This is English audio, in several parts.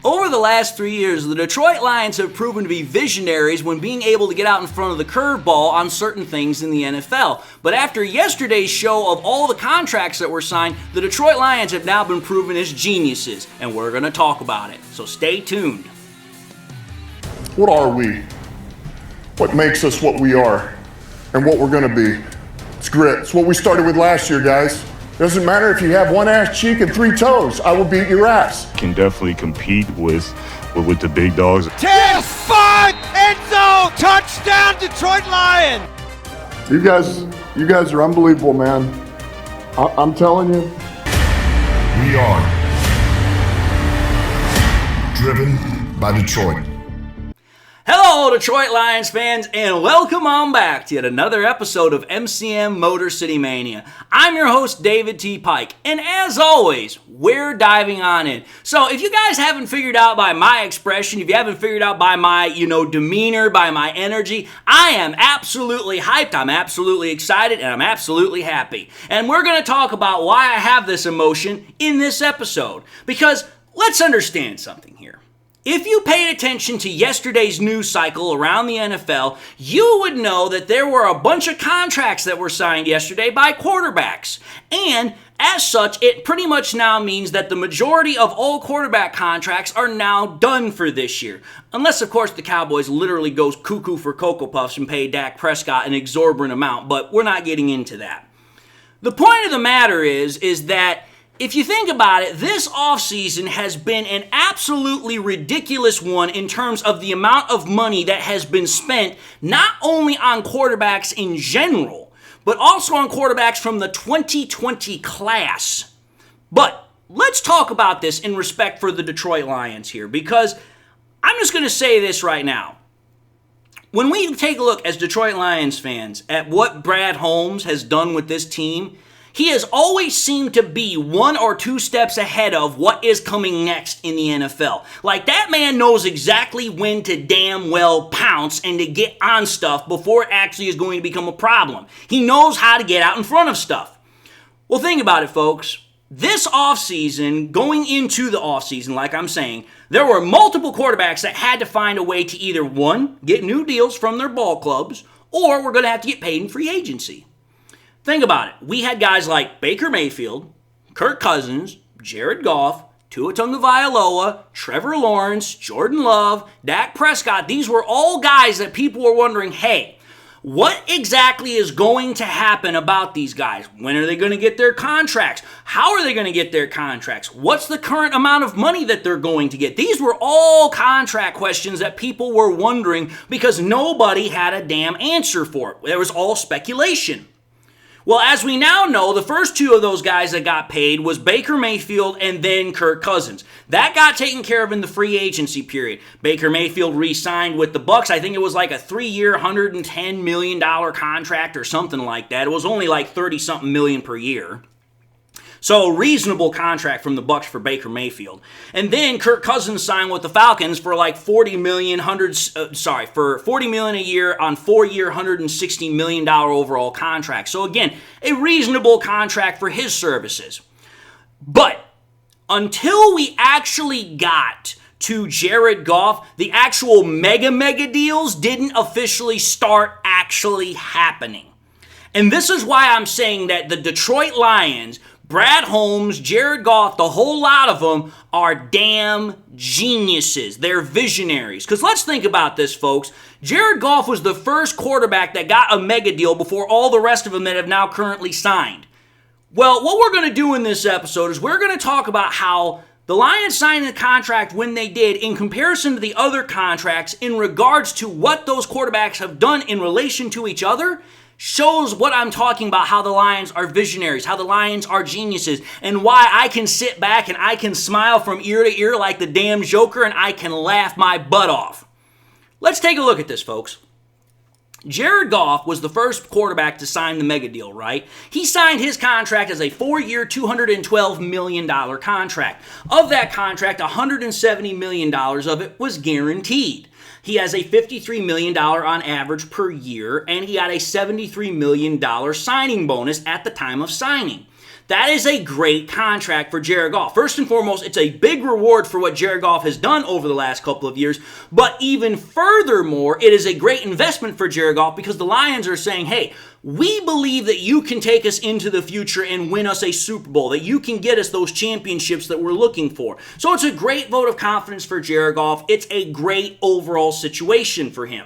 Over the last 3 years, the Detroit Lions have proven to be visionaries when being able to get out in front of the curveball on certain things in the NFL. But after yesterday's show of all the contracts that were signed, the Detroit Lions have now been proven as geniuses, and we're going to talk about it. So stay tuned. What are we? What makes us what we are and what we're going to be? It's grit. It's what we started with last year, guys. Doesn't matter if you have one ass cheek and 3 toes. I will beat your ass. Can definitely compete with the big dogs. 10, 5, end zone, touchdown, Detroit Lions. You guys are unbelievable, man. I'm telling you. We are driven by Detroit. Hello, Detroit Lions fans, and welcome on back to yet another episode of MCM Motor City Mania. I'm your host, David T. Pike, and as always, we're diving on in. So if you guys haven't figured out by my expression, if you haven't figured out by my, demeanor, by my energy, I am absolutely hyped, I'm absolutely excited, and I'm absolutely happy. And we're going to talk about why I have this emotion in this episode. Because let's understand something here. If you paid attention to yesterday's news cycle around the NFL, you would know that there were a bunch of contracts that were signed yesterday by quarterbacks. And as such, it pretty much now means that the majority of all quarterback contracts are now done for this year. Unless, of course, the Cowboys literally goes cuckoo for Cocoa Puffs and pay Dak Prescott an exorbitant amount, but we're not getting into that. The point of the matter is that if you think about it, this offseason has been an absolutely ridiculous one in terms of the amount of money that has been spent not only on quarterbacks in general, but also on quarterbacks from the 2020 class. But let's talk about this in respect for the Detroit Lions here, because I'm just going to say this right now. When we take a look as Detroit Lions fans at what Brad Holmes has done with this team, he has always seemed to be 1 or 2 steps ahead of what is coming next in the NFL. Like, that man knows exactly when to damn well pounce and to get on stuff before it actually is going to become a problem. He knows how to get out in front of stuff. Well, think about it, folks. This offseason, going into the offseason, like I'm saying, there were multiple quarterbacks that had to find a way to either, 1, get new deals from their ball clubs, or we're going to have to get paid in free agency. Think about it. We had guys like Baker Mayfield, Kirk Cousins, Jared Goff, Tua Tagovailoa, Trevor Lawrence, Jordan Love, Dak Prescott. These were all guys that people were wondering, hey, what exactly is going to happen about these guys? When are they going to get their contracts? How are they going to get their contracts? What's the current amount of money that they're going to get? These were all contract questions that people were wondering because nobody had a damn answer for it. It was all speculation. Well, as we now know, the first 2 of those guys that got paid was Baker Mayfield and then Kirk Cousins. That got taken care of in the free agency period. Baker Mayfield re-signed with the Bucs. I think it was like a 3-year, $110 million contract or something like that. It was only like 30-something million per year. So a reasonable contract from the Bucs for Baker Mayfield. And then Kirk Cousins signed with the Falcons for like $40 million a year on 4-year, $160 million overall contract. So again, a reasonable contract for his services. But until we actually got to Jared Goff, the actual mega deals didn't officially start actually happening. And this is why I'm saying that the Detroit Lions, Brad Holmes, Jared Goff, the whole lot of them are damn geniuses. They're visionaries. Because let's think about this, folks. Jared Goff was the first quarterback that got a mega deal before all the rest of them that have now currently signed. Well, what we're going to do in this episode is we're going to talk about how the Lions signed the contract when they did in comparison to the other contracts in regards to what those quarterbacks have done in relation to each other. Shows what I'm talking about, how the Lions are visionaries, how the Lions are geniuses, and why I can sit back and I can smile from ear to ear like the damn Joker and I can laugh my butt off. Let's take a look at this, folks. Jared Goff was the first quarterback to sign the mega deal, right? He signed his contract as a 4-year, $212 million contract. Of that contract, $170 million of it was guaranteed. He has a $53 million on average per year, and he got a $73 million signing bonus at the time of signing. That is a great contract for Jared Goff. First and foremost, it's a big reward for what Jared Goff has done over the last couple of years, but even furthermore, it is a great investment for Jared Goff because the Lions are saying, hey, we believe that you can take us into the future and win us a Super Bowl, that you can get us those championships that we're looking for. So it's a great vote of confidence for Jared Goff. It's a great overall situation for him.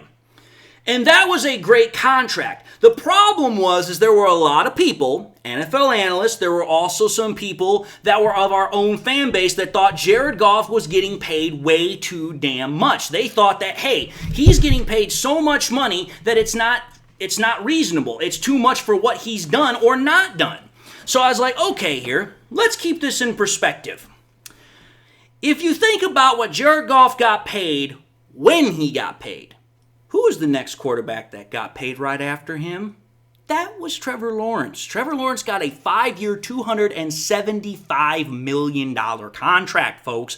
And that was a great contract. The problem is there were a lot of people, NFL analysts, there were also some people that were of our own fan base that thought Jared Goff was getting paid way too damn much. They thought that, hey, he's getting paid so much money that it's not reasonable. It's too much for what he's done or not done. So I was like, okay, here, let's keep this in perspective. If you think about what Jared Goff got paid when he got paid, who was the next quarterback that got paid right after him? That was Trevor Lawrence. Trevor Lawrence got a 5-year, $275 million contract, folks.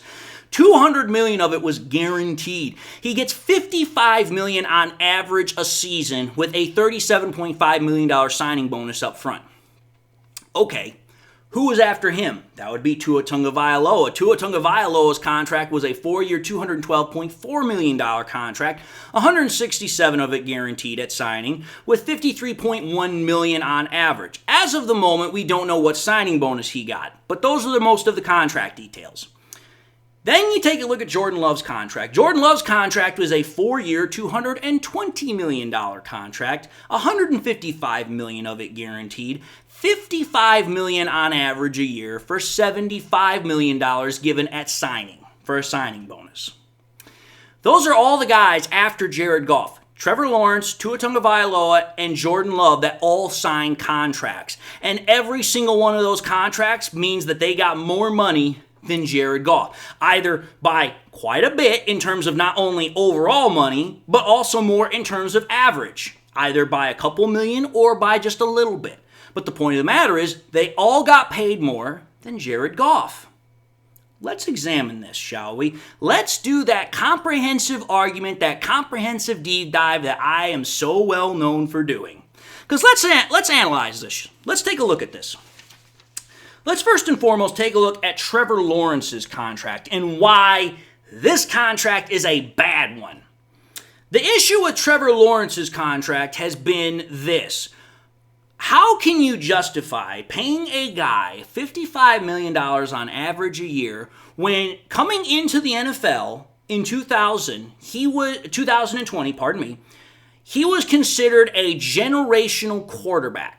$200 million of it was guaranteed. He gets $55 million on average a season with a $37.5 million signing bonus up front. Okay. Who was after him? That would be Tua Tagovailoa. Tua Tagovailoa's contract was a 4-year, $212.4 million contract, $167 of it guaranteed at signing, with $53.1 million on average. As of the moment, we don't know what signing bonus he got, but those are most of the contract details. Then you take a look at Jordan Love's contract. Jordan Love's contract was a 4-year, $220 million contract, $155 million of it guaranteed, $55 million on average a year for $75 million given at signing for a signing bonus. Those are all the guys after Jared Goff. Trevor Lawrence, Tua Tagovailoa, and Jordan Love that all signed contracts. And every single one of those contracts means that they got more money than Jared Goff, either by quite a bit in terms of not only overall money, but also more in terms of average, either by a couple million or by just a little bit. But the point of the matter is they all got paid more than Jared Goff. Let's examine this, shall we? Let's do that comprehensive argument, that comprehensive deep dive that I am so well known for doing. Because let's analyze this. Let's take a look at this. Let's first and foremost take a look at Trevor Lawrence's contract and why this contract is a bad one. The issue with Trevor Lawrence's contract has been this. How can you justify paying a guy $55 million on average a year when coming into the NFL in 2020, he was considered a generational quarterback.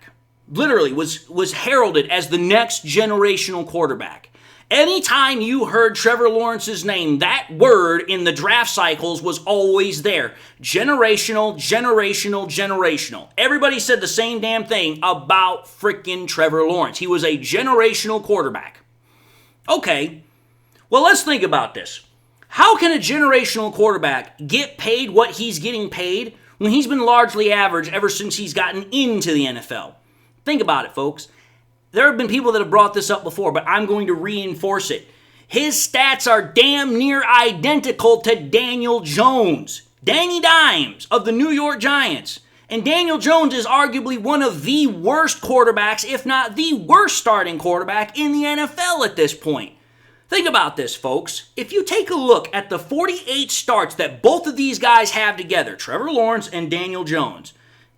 Literally was heralded as the next generational quarterback. Anytime you heard Trevor Lawrence's name, that word in the draft cycles was always there. Generational, generational, generational. Everybody said the same damn thing about freaking Trevor Lawrence. He was a generational quarterback. Okay, well, let's think about this. How can a generational quarterback get paid what he's getting paid when he's been largely average ever since he's gotten into the NFL? Think about it, folks. There have been people that have brought this up before, but I'm going to reinforce it. His stats are damn near identical to Daniel Jones. Danny Dimes of the New York Giants. And Daniel Jones is arguably one of the worst quarterbacks, if not the worst starting quarterback in the NFL at this point. Think about this, folks. If you take a look at the 48 starts that both of these guys have together, Trevor Lawrence and Daniel Jones,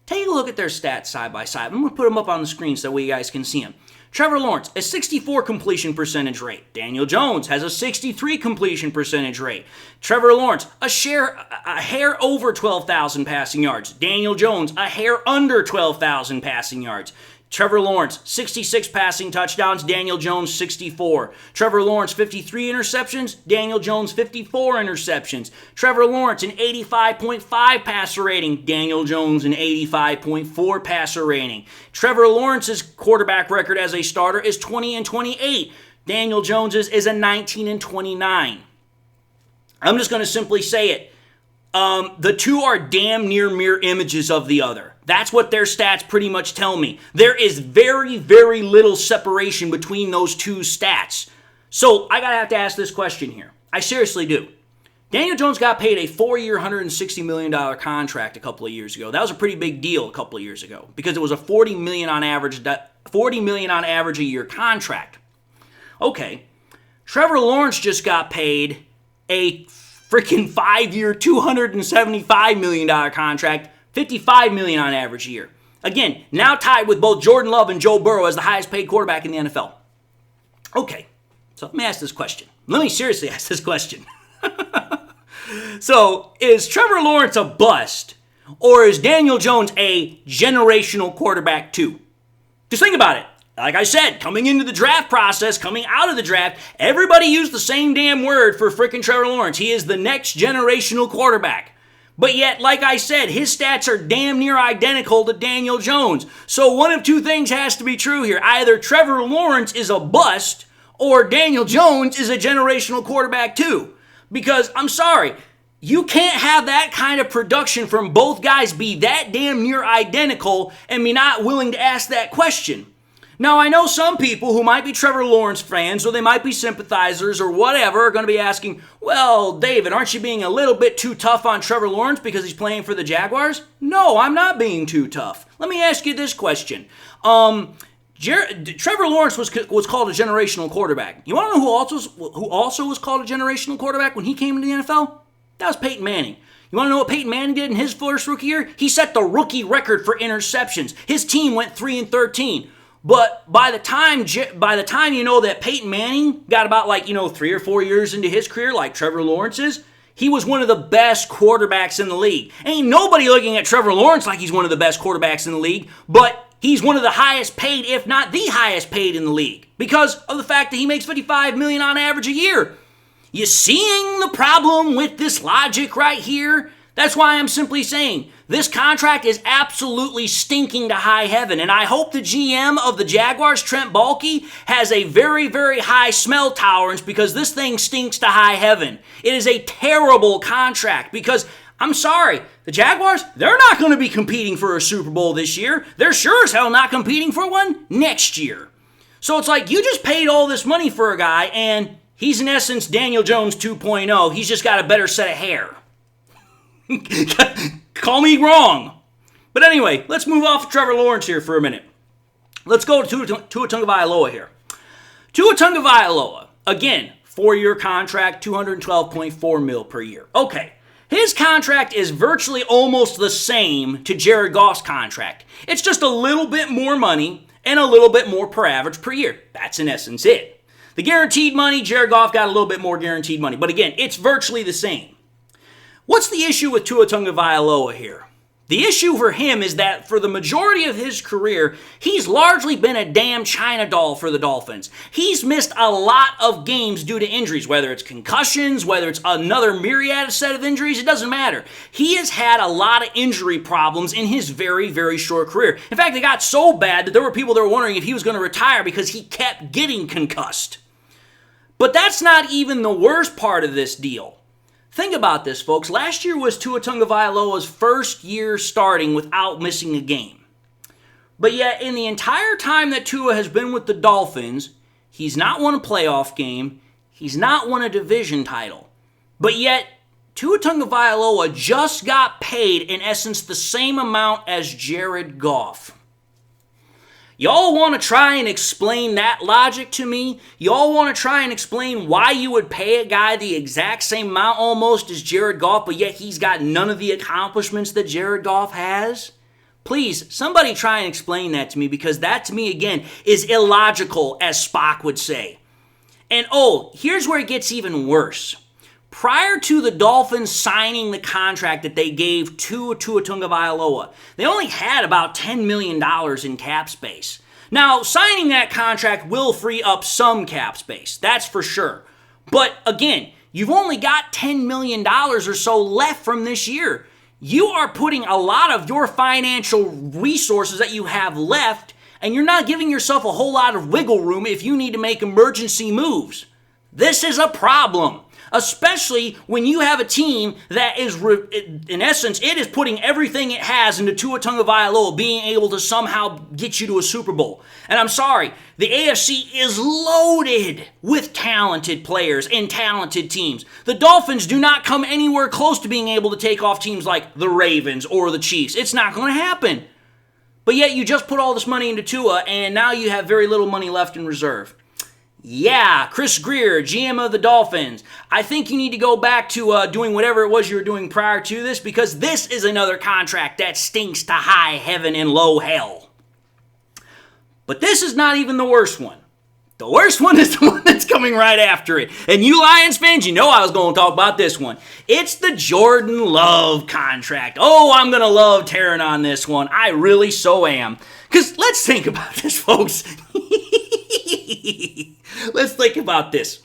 take a look at their stats side by side. I'm going to put them up on the screen so that way you guys can see them. Trevor Lawrence, a 64 completion percentage rate. Daniel Jones has a 63 completion percentage rate. Trevor Lawrence, a hair over 12,000 passing yards. Daniel Jones, a hair under 12,000 passing yards. Trevor Lawrence, 66 passing touchdowns. Daniel Jones, 64. Trevor Lawrence, 53 interceptions. Daniel Jones, 54 interceptions. Trevor Lawrence, an 85.5 passer rating. Daniel Jones, an 85.4 passer rating. Trevor Lawrence's quarterback record as a starter is 20-28. Daniel Jones's is a 19-29. I'm just going to simply say it. The two are damn near mirror images of the other. That's what their stats pretty much tell me. There is very, very little separation between those two stats. So I gotta have to ask this question here. I seriously do. Daniel Jones got paid a 4-year, $160 million contract a couple of years ago. That was a pretty big deal a couple of years ago because it was a $40 million on average a year contract. Okay, Trevor Lawrence just got paid a freaking 5-year, $275 million contract, $55 million on average a year. Again, now tied with both Jordan Love and Joe Burrow as the highest paid quarterback in the NFL. Okay, so let me ask this question. Let me seriously ask this question. So, is Trevor Lawrence a bust, or is Daniel Jones a generational quarterback too? Just think about it. Like I said, coming into the draft process, coming out of the draft, everybody used the same damn word for freaking Trevor Lawrence. He is the next generational quarterback. But yet, like I said, his stats are damn near identical to Daniel Jones. So one of two things has to be true here. Either Trevor Lawrence is a bust, or Daniel Jones is a generational quarterback too. Because, I'm sorry, you can't have that kind of production from both guys be that damn near identical and be not willing to ask that question. Now, I know some people who might be Trevor Lawrence fans or they might be sympathizers or whatever are going to be asking, well, David, aren't you being a little bit too tough on Trevor Lawrence because he's playing for the Jaguars? No, I'm not being too tough. Let me ask you this question. Trevor Lawrence was called a generational quarterback. You want to know who also was called a generational quarterback when he came into the NFL? That was Peyton Manning. You want to know what Peyton Manning did in his first rookie year? He set the rookie record for interceptions. His team went 3-13. But by the time you know that Peyton Manning got about 3 or 4 years into his career, like Trevor Lawrence is, he was one of the best quarterbacks in the league. Ain't nobody looking at Trevor Lawrence like he's one of the best quarterbacks in the league, but he's one of the highest paid, if not the highest paid in the league, because of the fact that he makes $55 million on average a year. You seeing the problem with this logic right here? That's why I'm simply saying this contract is absolutely stinking to high heaven, and I hope the GM of the Jaguars, Trent Baalke, has a very, very high smell tolerance because this thing stinks to high heaven. It is a terrible contract because, I'm sorry, the Jaguars, they're not going to be competing for a Super Bowl this year. They're sure as hell not competing for one next year. So it's like you just paid all this money for a guy, and he's in essence Daniel Jones 2.0. He's just got a better set of hair. Call me wrong. But anyway, let's move off of Trevor Lawrence here for a minute. Let's go to Tua Tagovailoa here. Tua Tagovailoa, again, 4-year contract, $212.4 million per year. Okay, his contract is virtually almost the same to Jared Goff's contract. It's just a little bit more money and a little bit more per average per year. That's in essence it. The guaranteed money, Jared Goff got a little bit more guaranteed money. But again, it's virtually the same. What's the issue with Tua Tagovailoa here? The issue for him is that for the majority of his career, he's largely been a damn China doll for the Dolphins. He's missed a lot of games due to injuries, whether it's concussions, whether it's another myriad set of injuries, it doesn't matter. He has had a lot of injury problems in his very, very short career. In fact, it got so bad that there were people that were wondering if he was going to retire because he kept getting concussed. But that's not even the worst part of this deal. Think about this, folks. Last year was Tua Tagovailoa's first year starting without missing a game. But yet, in the entire time that Tua has been with the Dolphins, he's not won a playoff game, he's not won a division title. But yet, Tua Tagovailoa just got paid, in essence, the same amount as Jared Goff. Y'all want to try and explain that logic to me? Y'all want to try and explain why you would pay a guy the exact same amount almost as Jared Goff, but yet he's got none of the accomplishments that Jared Goff has? Please, somebody try and explain that to me, because that to me, again, is illogical, as Spock would say. And here's where it gets even worse. Prior to the Dolphins signing the contract that they gave to Tua Tagovailoa, they only had about $10 million in cap space. Now, signing that contract will free up some cap space, that's for sure. But again, you've only got $10 million or so left from this year. You are putting a lot of your financial resources that you have left, and you're not giving yourself a whole lot of wiggle room if you need to make emergency moves. This is a problem. especially when you have a team that is, in essence, it is putting everything it has into Tua Tagovailoa being able to somehow get you to a Super Bowl. And I'm sorry, the AFC is loaded with talented players and talented teams. The Dolphins do not come anywhere close to being able to take off teams like the Ravens or the Chiefs. It's not going to happen. But yet you just put all this money into Tua, and now you have very little money left in reserve. Yeah, Chris Greer, GM of the Dolphins. I think you need to go back to doing whatever it was you were doing prior to this, because this is another contract that stinks to high heaven and low hell. But this is not even the worst one. The worst one is the one that's coming right after it. And you Lions fans, you know I was going to talk about this one. It's the Jordan Love contract. Oh, I'm going to love tearing on this one. I really so am. Because let's think about this, folks. Let's think about this.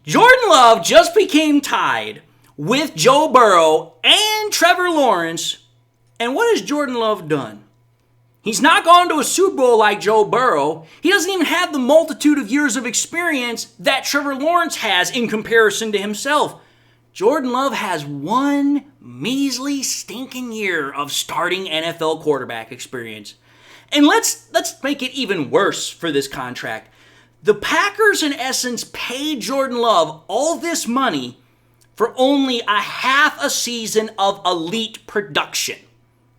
Jordan Love just became tied with Joe Burrow and Trevor Lawrence. And what has Jordan Love done? He's not gone to a Super Bowl like Joe Burrow. He doesn't even have the multitude of years of experience that Trevor Lawrence has in comparison to himself. Jordan Love has one measly stinking year of starting NFL quarterback experience. And let's make it even worse for this contract. The Packers, in essence, paid Jordan Love all this money for only a half a season of elite production.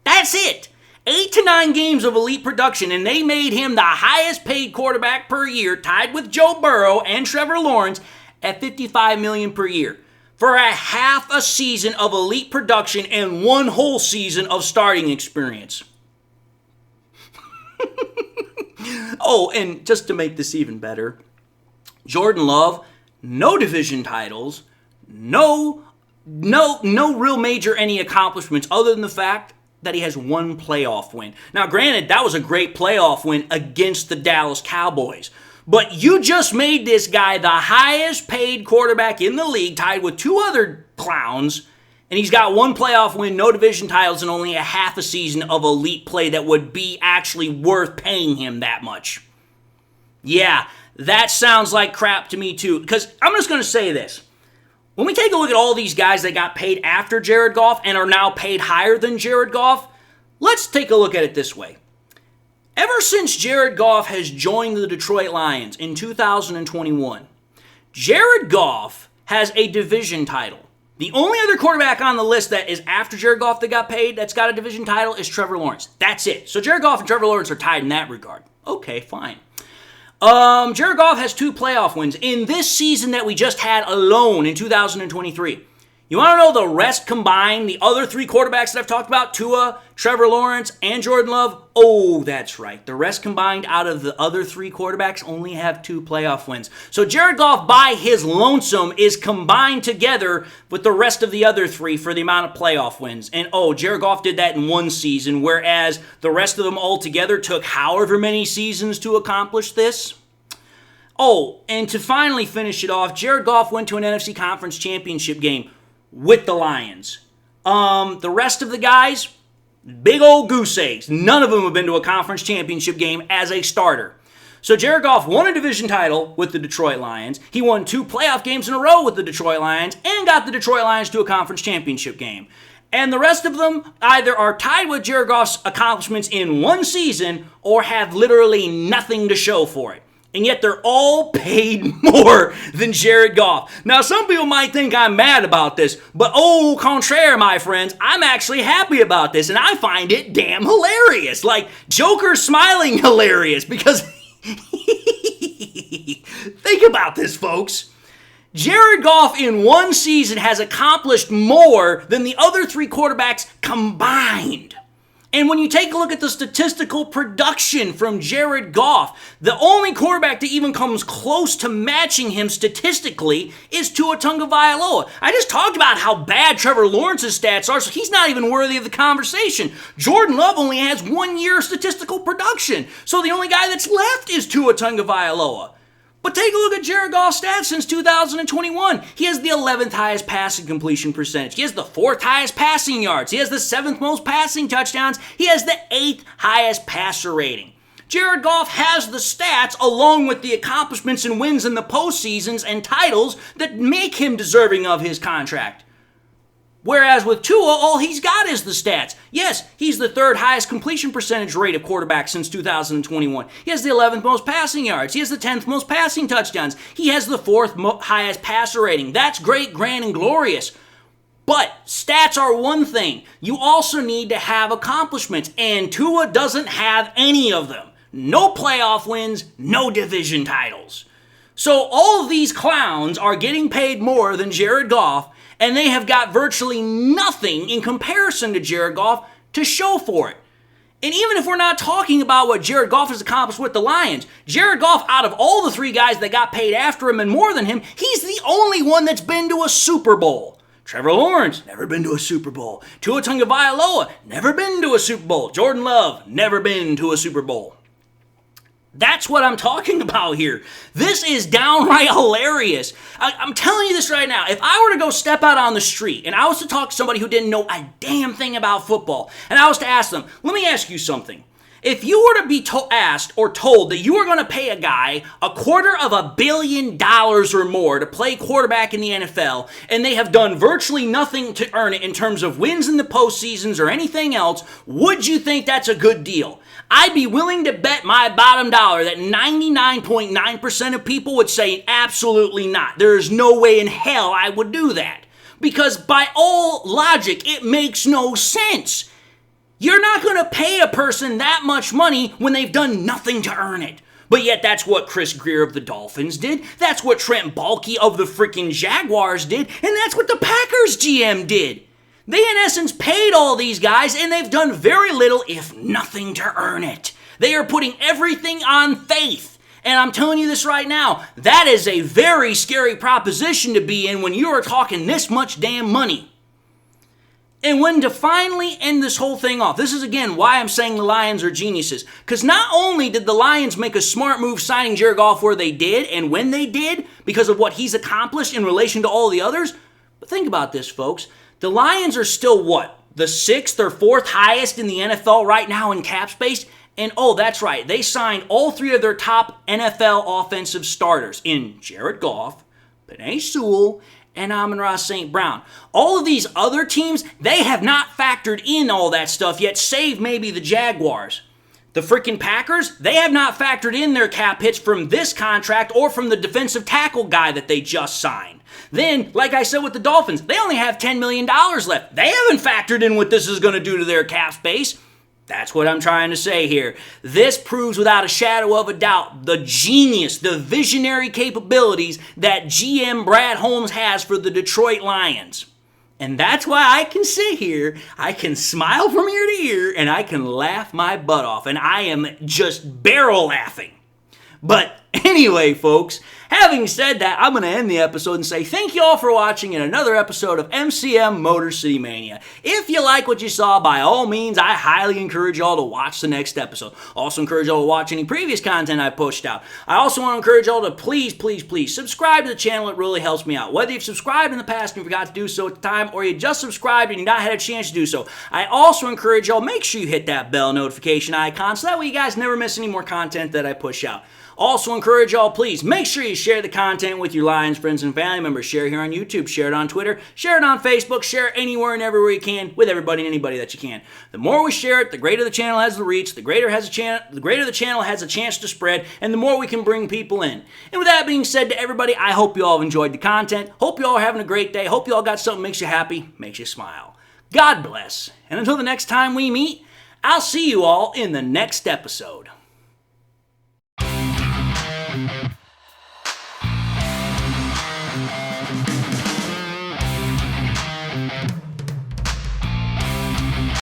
That's it. 8 to 9 games of elite production, and they made him the highest paid quarterback per year, tied with Joe Burrow and Trevor Lawrence at $55 million per year for a half a season of elite production and one whole season of starting experience. Oh, and just to make this even better, Jordan Love, no division titles, no real major any accomplishments other than the fact that he has one playoff win. Now, granted, that was a great playoff win against the Dallas Cowboys. But you just made this guy the highest paid quarterback in the league, tied with two other clowns, and he's got one playoff win, no division titles, and only a half a season of elite play that would be actually worth paying him that much. Yeah, that sounds like crap to me too. Because I'm just going to say this. When we take a look at all these guys that got paid after Jared Goff and are now paid higher than Jared Goff, let's take a look at it this way. Ever since Jared Goff has joined the Detroit Lions in 2021, Jared Goff has a division title. The only other quarterback on the list that is after Jared Goff that got paid that's got a division title is Trevor Lawrence. That's it. So Jared Goff and Trevor Lawrence are tied in that regard. Okay, fine. Jared Goff has 2 playoff wins in this season that we just had alone in 2023. You want to know the rest combined, the other 3 quarterbacks that I've talked about, Tua, Trevor Lawrence, and Jordan Love? Oh, that's right. The rest combined out of the other 3 quarterbacks only have 2 playoff wins. So Jared Goff by his lonesome is combined together with the rest of the other 3 for the amount of playoff wins. And Jared Goff did that in one season, whereas the rest of them all together took however many seasons to accomplish this. Oh, and to finally finish it off, Jared Goff went to an NFC Conference Championship game with the Lions. The rest of the guys, big old goose eggs. None of them have been to a conference championship game as a starter. So Jared Goff won a division title with the Detroit Lions. He won 2 playoff games in a row with the Detroit Lions and got the Detroit Lions to a conference championship game. And the rest of them either are tied with Jared Goff's accomplishments in one season or have literally nothing to show for it. And yet they're all paid more than Jared Goff. Now, some people might think I'm mad about this, but au contraire, my friends, I'm actually happy about this, and I find it damn hilarious. Like, Joker smiling hilarious, because think about this, folks. Jared Goff in one season has accomplished more than the other 3 quarterbacks combined. And when you take a look at the statistical production from Jared Goff, the only quarterback that even comes close to matching him statistically is Tua Tagovailoa. I just talked about how bad Trevor Lawrence's stats are, so he's not even worthy of the conversation. Jordan Love only has 1 year of statistical production, so the only guy that's left is Tua Tagovailoa. But take a look at Jared Goff's stats since 2021. He has the 11th highest passing completion percentage. He has the 4th highest passing yards. He has the 7th most passing touchdowns. He has the 8th highest passer rating. Jared Goff has the stats along with the accomplishments and wins in the postseasons and titles that make him deserving of his contract. Whereas with Tua, all he's got is the stats. Yes, he's the third highest completion percentage rate of quarterback since 2021. He has the 11th most passing yards. He has the 10th most passing touchdowns. He has the fourth highest passer rating. That's great, grand, and glorious. But stats are one thing. You also need to have accomplishments, and Tua doesn't have any of them. No playoff wins, no division titles. So all of these clowns are getting paid more than Jared Goff, and they have got virtually nothing in comparison to Jared Goff to show for it. And even if we're not talking about what Jared Goff has accomplished with the Lions, Jared Goff, out of all the three guys that got paid after him and more than him, he's the only one that's been to a Super Bowl. Trevor Lawrence, never been to a Super Bowl. Tua Tagovailoa, never been to a Super Bowl. Jordan Love, never been to a Super Bowl. That's what I'm talking about here. This is downright hilarious. I'm telling you this right now. If I were to go step out on the street and I was to talk to somebody who didn't know a damn thing about football, and I was to ask them, let me ask you something. If you were to be asked or told that you were going to pay a guy $250 million or more to play quarterback in the NFL, and they have done virtually nothing to earn it in terms of wins in the postseasons or anything else, would you think that's a good deal? I'd be willing to bet my bottom dollar that 99.9% of people would say absolutely not. There is no way in hell I would do that. Because by all logic, it makes no sense. You're not going to pay a person that much money when they've done nothing to earn it. But yet that's what Chris Greer of the Dolphins did. That's what Trent Baalke of the freaking Jaguars did. And that's what the Packers GM did. They, in essence, paid all these guys, and they've done very little, if nothing, to earn it. They are putting everything on faith. And I'm telling you this right now, that is a very scary proposition to be in when you are talking this much damn money. And when to finally end this whole thing off, this is again why I'm saying the Lions are geniuses. Because not only did the Lions make a smart move signing Jared Goff where they did, and when they did, because of what he's accomplished in relation to all the others, but think about this, folks. The Lions are still what? The 6th or 4th highest in the NFL right now in cap space? And oh, that's right. They signed all 3 of their top NFL offensive starters in Jared Goff, Penei Sewell, and Amon-Ra St. Brown. All of these other teams, they have not factored in all that stuff yet, save maybe the Jaguars. The freaking Packers, they have not factored in their cap hits from this contract or from the defensive tackle guy that they just signed. Then, like I said with the Dolphins, they only have $10 million left. They haven't factored in what this is going to do to their cap space. That's what I'm trying to say here. This proves without a shadow of a doubt the genius, the visionary capabilities that GM Brad Holmes has for the Detroit Lions. And that's why I can sit here, I can smile from ear to ear, and I can laugh my butt off. And I am just barrel laughing. But anyway, folks, having said that, I'm going to end the episode and say thank you all for watching in another episode of MCM Motor City Mania. If you like what you saw, by all means, I highly encourage y'all to watch the next episode. Also encourage y'all to watch any previous content I pushed out. I also want to encourage y'all to please subscribe to the channel. It really helps me out. Whether you've subscribed in the past and you forgot to do so at the time, or you just subscribed and you not had a chance to do so, I also encourage y'all, make sure you hit that bell notification icon so that way you guys never miss any more content that I push out. Also encourage y'all, please, make sure you share the content with your Lions friends and family members. Share here on YouTube, share it on Twitter, share it on Facebook, share it anywhere and everywhere you can with everybody and anybody that you can. The more we share it, the greater the channel has the reach, the greater the channel has a chance to spread, and the more we can bring people in. And with that being said to everybody, I hope you all have enjoyed the content. Hope you all are having a great day. Hope you all got something that makes you happy, makes you smile. God bless. And until the next time we meet, I'll see you all in the next episode.